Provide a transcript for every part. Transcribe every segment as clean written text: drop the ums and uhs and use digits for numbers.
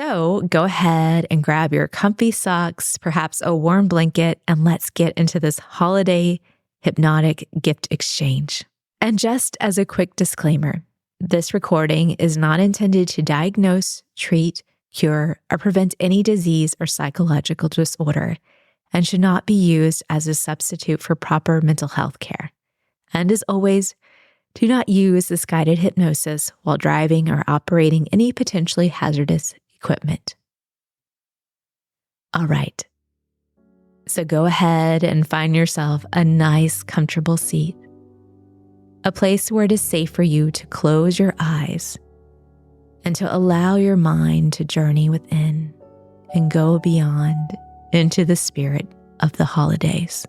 So go ahead and grab your comfy socks, perhaps a warm blanket, and let's get into this holiday hypnotic gift exchange. And just as a quick disclaimer, this recording is not intended to diagnose, treat, cure, or prevent any disease or psychological disorder and should not be used as a substitute for proper mental health care. And as always, do not use this guided hypnosis while driving or operating any potentially hazardous equipment. All right, so go ahead and find yourself a nice, comfortable seat, a place where it is safe for you to close your eyes and to allow your mind to journey within and go beyond into the spirit of the holidays.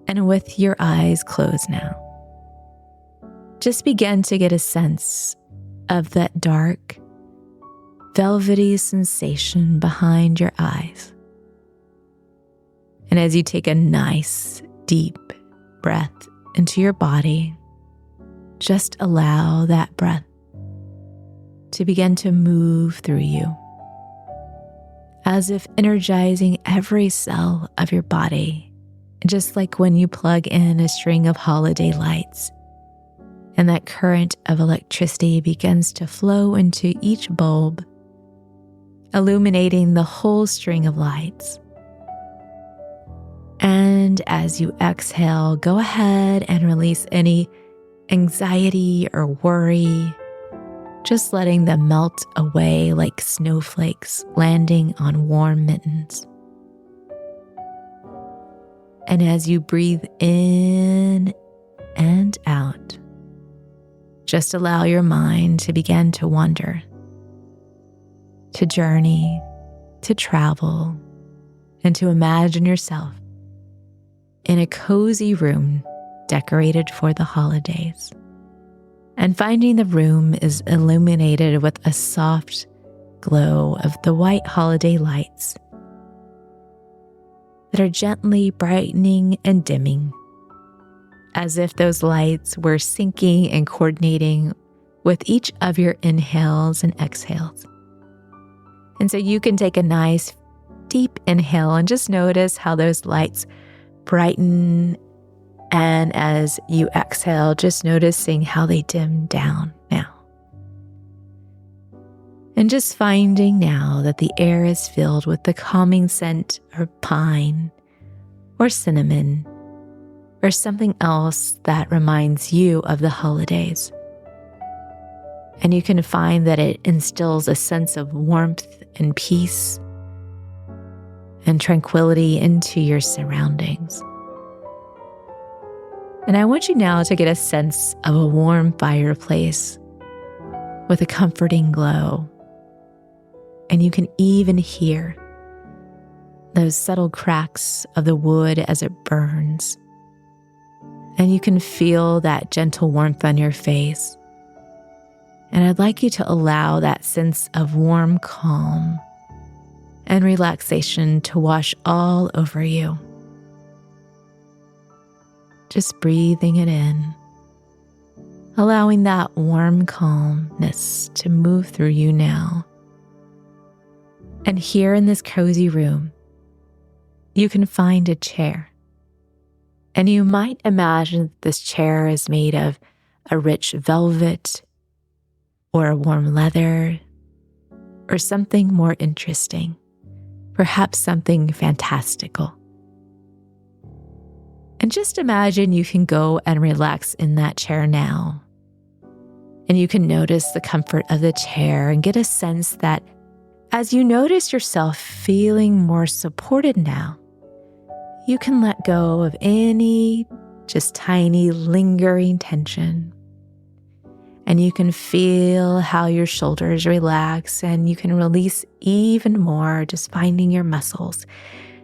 And with your eyes closed now, just begin to get a sense of that dark, velvety sensation behind your eyes. And as you take a nice, deep breath into your body, just allow that breath to begin to move through you, as if energizing every cell of your body, just like when you plug in a string of holiday lights, and that current of electricity begins to flow into each bulb, illuminating the whole string of lights. And as you exhale, go ahead and release any anxiety or worry, just letting them melt away like snowflakes landing on warm mittens. And as you breathe in and out, just allow your mind to begin to wander, to journey, to travel, and to imagine yourself in a cozy room decorated for the holidays. And finding the room is illuminated with a soft glow of the white holiday lights that are gently brightening and dimming, as if those lights were syncing and coordinating with each of your inhales and exhales. And so you can take a nice deep inhale and just notice how those lights brighten. And as you exhale, just noticing how they dim down now. And just finding now that the air is filled with the calming scent of pine or cinnamon or something else that reminds you of the holidays. And you can find that it instills a sense of warmth and peace and tranquility into your surroundings. And I want you now to get a sense of a warm fireplace with a comforting glow. And you can even hear those subtle cracks of the wood as it burns. And you can feel that gentle warmth on your face. And I'd like you to allow that sense of warm calm and relaxation to wash all over you. Just breathing it in, allowing that warm calmness to move through you now. And here in this cozy room, you can find a chair. And you might imagine that this chair is made of a rich velvet or a warm leather or something more interesting, perhaps something fantastical. And just imagine you can go and relax in that chair now. And you can notice the comfort of the chair and get a sense that as you notice yourself feeling more supported now, you can let go of any just tiny lingering tension. And you can feel how your shoulders relax, and you can release even more, just finding your muscles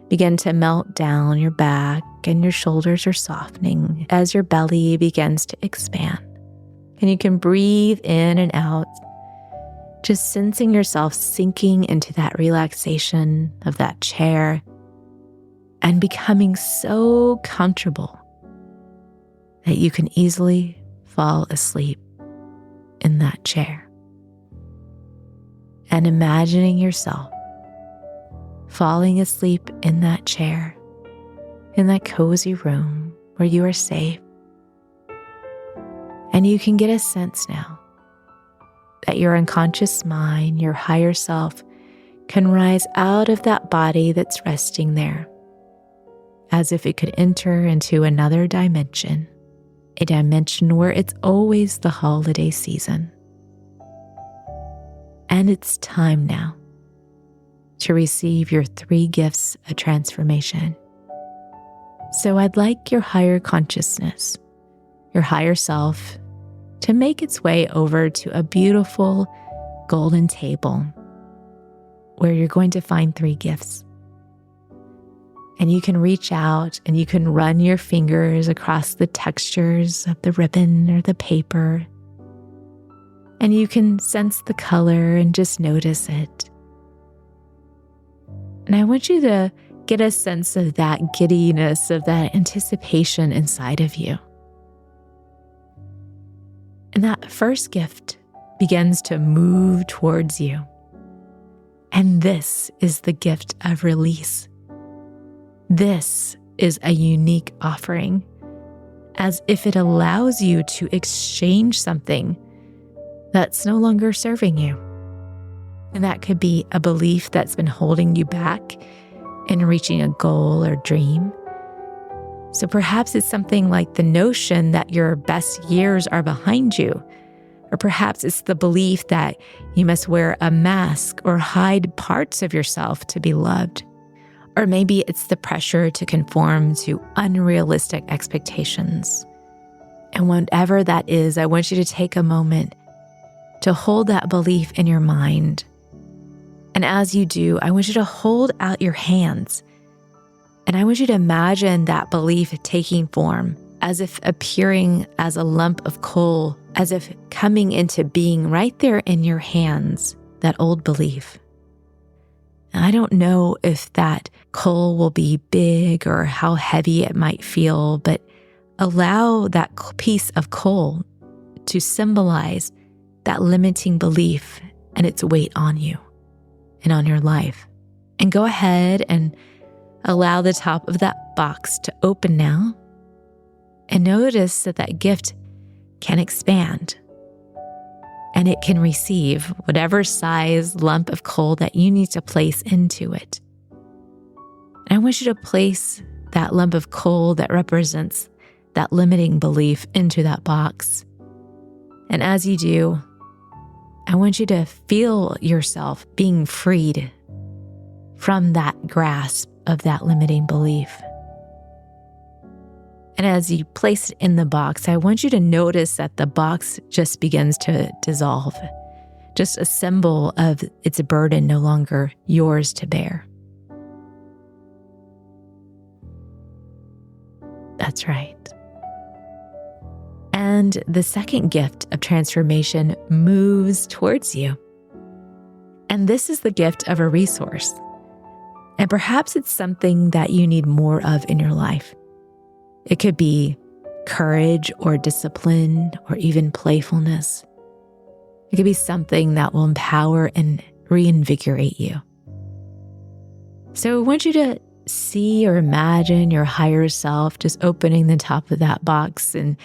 begin to melt down your back, and your shoulders are softening as your belly begins to expand. And you can breathe in and out, just sensing yourself sinking into that relaxation of that chair and becoming so comfortable that you can easily fall asleep in that chair. and imagining yourself falling asleep in that chair, in that cozy room where you are safe. And you can get a sense now that your unconscious mind, your higher self, can rise out of that body that's resting there, as if it could enter into another dimension, a dimension where it's always the holiday season. And it's time now to receive your 3 gifts of transformation. So I'd like your higher consciousness, your higher self, to make its way over to a beautiful golden table where you're going to find 3 gifts. And you can reach out and you can run your fingers across the textures of the ribbon or the paper. And you can sense the color and just notice it. And I want you to get a sense of that giddiness, of that anticipation inside of you. And that first gift begins to move towards you. And this is the gift of release. This is a unique offering, as if it allows you to exchange something that's no longer serving you. And that could be a belief that's been holding you back in reaching a goal or dream. So perhaps it's something like the notion that your best years are behind you. Or perhaps it's the belief that you must wear a mask or hide parts of yourself to be loved. Or maybe it's the pressure to conform to unrealistic expectations. And whatever that is, I want you to take a moment to hold that belief in your mind. And as you do, I want you to hold out your hands. And I want you to imagine that belief taking form, as if appearing as a lump of coal, as if coming into being right there in your hands, that old belief. And I don't know if that coal will be big or how heavy it might feel, but allow that piece of coal to symbolize that limiting belief and its weight on you and on your life. And go ahead and allow the top of that box to open now. And notice that that gift can expand. And it can receive whatever size lump of coal that you need to place into it. And I want you to place that lump of coal that represents that limiting belief into that box. And as you do, I want you to feel yourself being freed from that grasp of that limiting belief. And as you place it in the box, I want you to notice that the box just begins to dissolve, just a symbol of its burden no longer yours to bear. That's right. And the second gift of transformation moves towards you. And this is the gift of a resource. And perhaps it's something that you need more of in your life. It could be courage or discipline or even playfulness. It could be something that will empower and reinvigorate you. So I want you to see or imagine your higher self just opening the top of that box and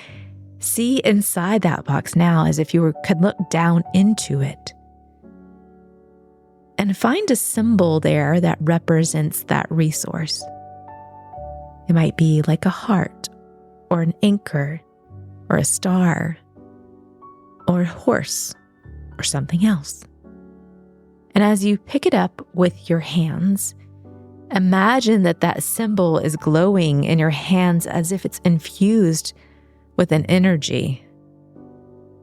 see inside that box now as if you could look down into it. And find a symbol there that represents that resource. It might be like a heart, or an anchor, or a star, or a horse, or something else. And as you pick it up with your hands, imagine that that symbol is glowing in your hands as if it's infused with an energy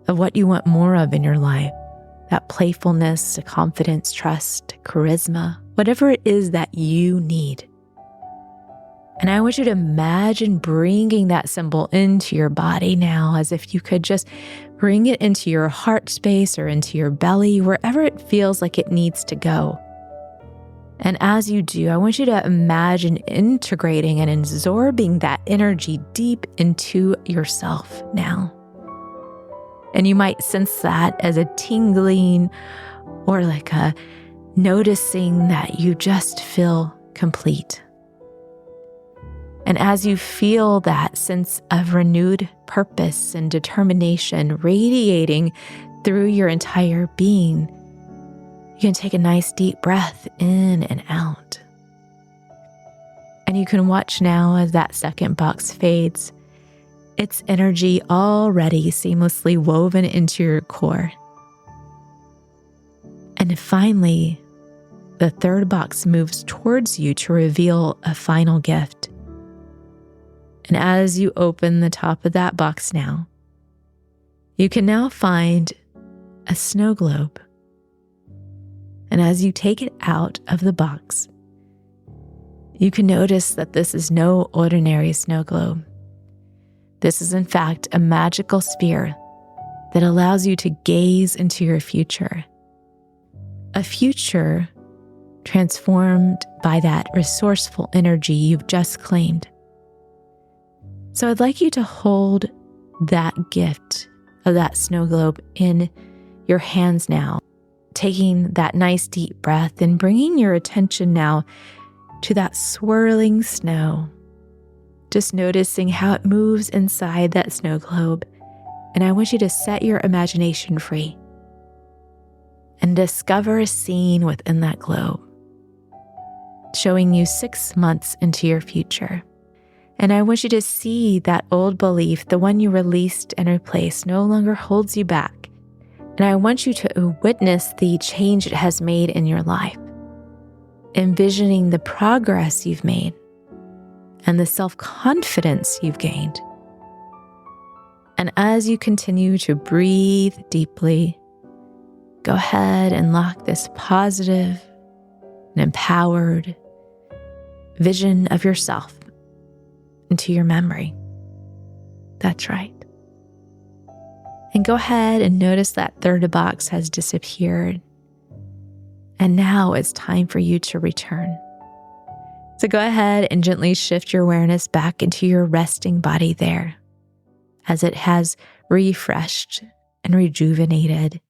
of what you want more of in your life. That playfulness, confidence, trust, charisma, whatever it is that you need. And I want you to imagine bringing that symbol into your body now, as if you could just bring it into your heart space or into your belly, wherever it feels like it needs to go. And as you do, I want you to imagine integrating and absorbing that energy deep into yourself now. And you might sense that as a tingling or like a noticing that you just feel complete. And as you feel that sense of renewed purpose and determination radiating through your entire being, you can take a nice deep breath in and out. And you can watch now as that second box fades, its energy already seamlessly woven into your core. And finally, the third box moves towards you to reveal a final gift. And as you open the top of that box now, you can now find a snow globe. And as you take it out of the box, you can notice that this is no ordinary snow globe. This is in fact a magical sphere that allows you to gaze into your future. A future transformed by that resourceful energy you've just claimed. So I'd like you to hold that gift of that snow globe in your hands now, taking that nice deep breath and bringing your attention now to that swirling snow. Just noticing how it moves inside that snow globe. And I want you to set your imagination free and discover a scene within that globe, showing you 6 months into your future. And I want you to see that old belief, the one you released and replaced, no longer holds you back. And I want you to witness the change it has made in your life, envisioning the progress you've made and the self-confidence you've gained. And as you continue to breathe deeply, go ahead and lock this positive and empowered vision of yourself into your memory. That's right. And go ahead and notice that third box has disappeared. And now it's time for you to return. So go ahead and gently shift your awareness back into your resting body there, as it has refreshed and rejuvenated.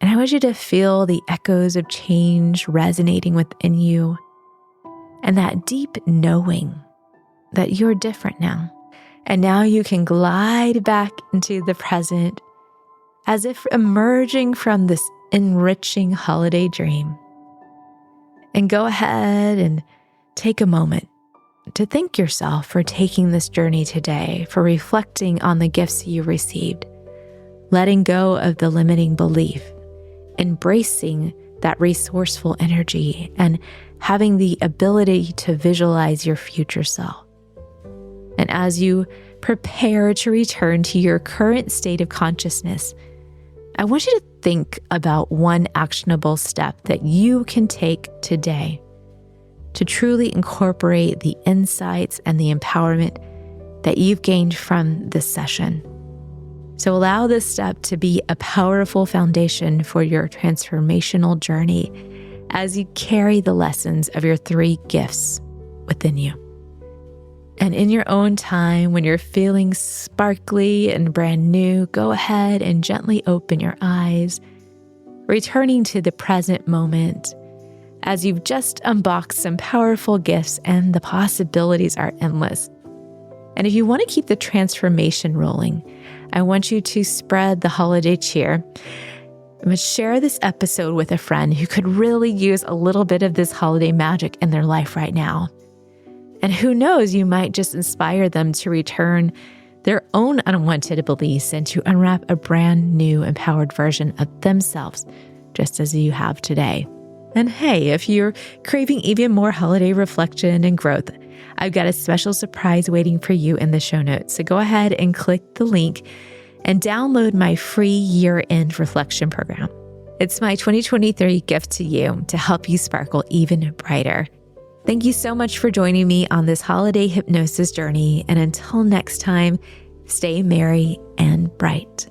And I want you to feel the echoes of change resonating within you, and that deep knowing that you're different now. And now you can glide back into the present as if emerging from this enriching holiday dream. And go ahead and take a moment to thank yourself for taking this journey today, for reflecting on the gifts you received, letting go of the limiting belief, embracing that resourceful energy, and having the ability to visualize your future self. And as you prepare to return to your current state of consciousness, I want you to think about one actionable step that you can take today to truly incorporate the insights and the empowerment that you've gained from this session. So allow this step to be a powerful foundation for your transformational journey as you carry the lessons of your 3 gifts within you. And in your own time, when you're feeling sparkly and brand new, go ahead and gently open your eyes, returning to the present moment as you've just unboxed some powerful gifts and the possibilities are endless. And if you want to keep the transformation rolling, I want you to spread the holiday cheer. Share this episode with a friend who could really use a little bit of this holiday magic in their life right now. And who knows, you might just inspire them to return their own unwanted beliefs and to unwrap a brand new empowered version of themselves, just as you have today. And hey, if you're craving even more holiday reflection and growth, I've got a special surprise waiting for you in the show notes. So go ahead and click the link and download my free year-end reflection program. It's my 2023 gift to you to help you sparkle even brighter. Thank you so much for joining me on this holiday hypnosis journey. And until next time, stay merry and bright.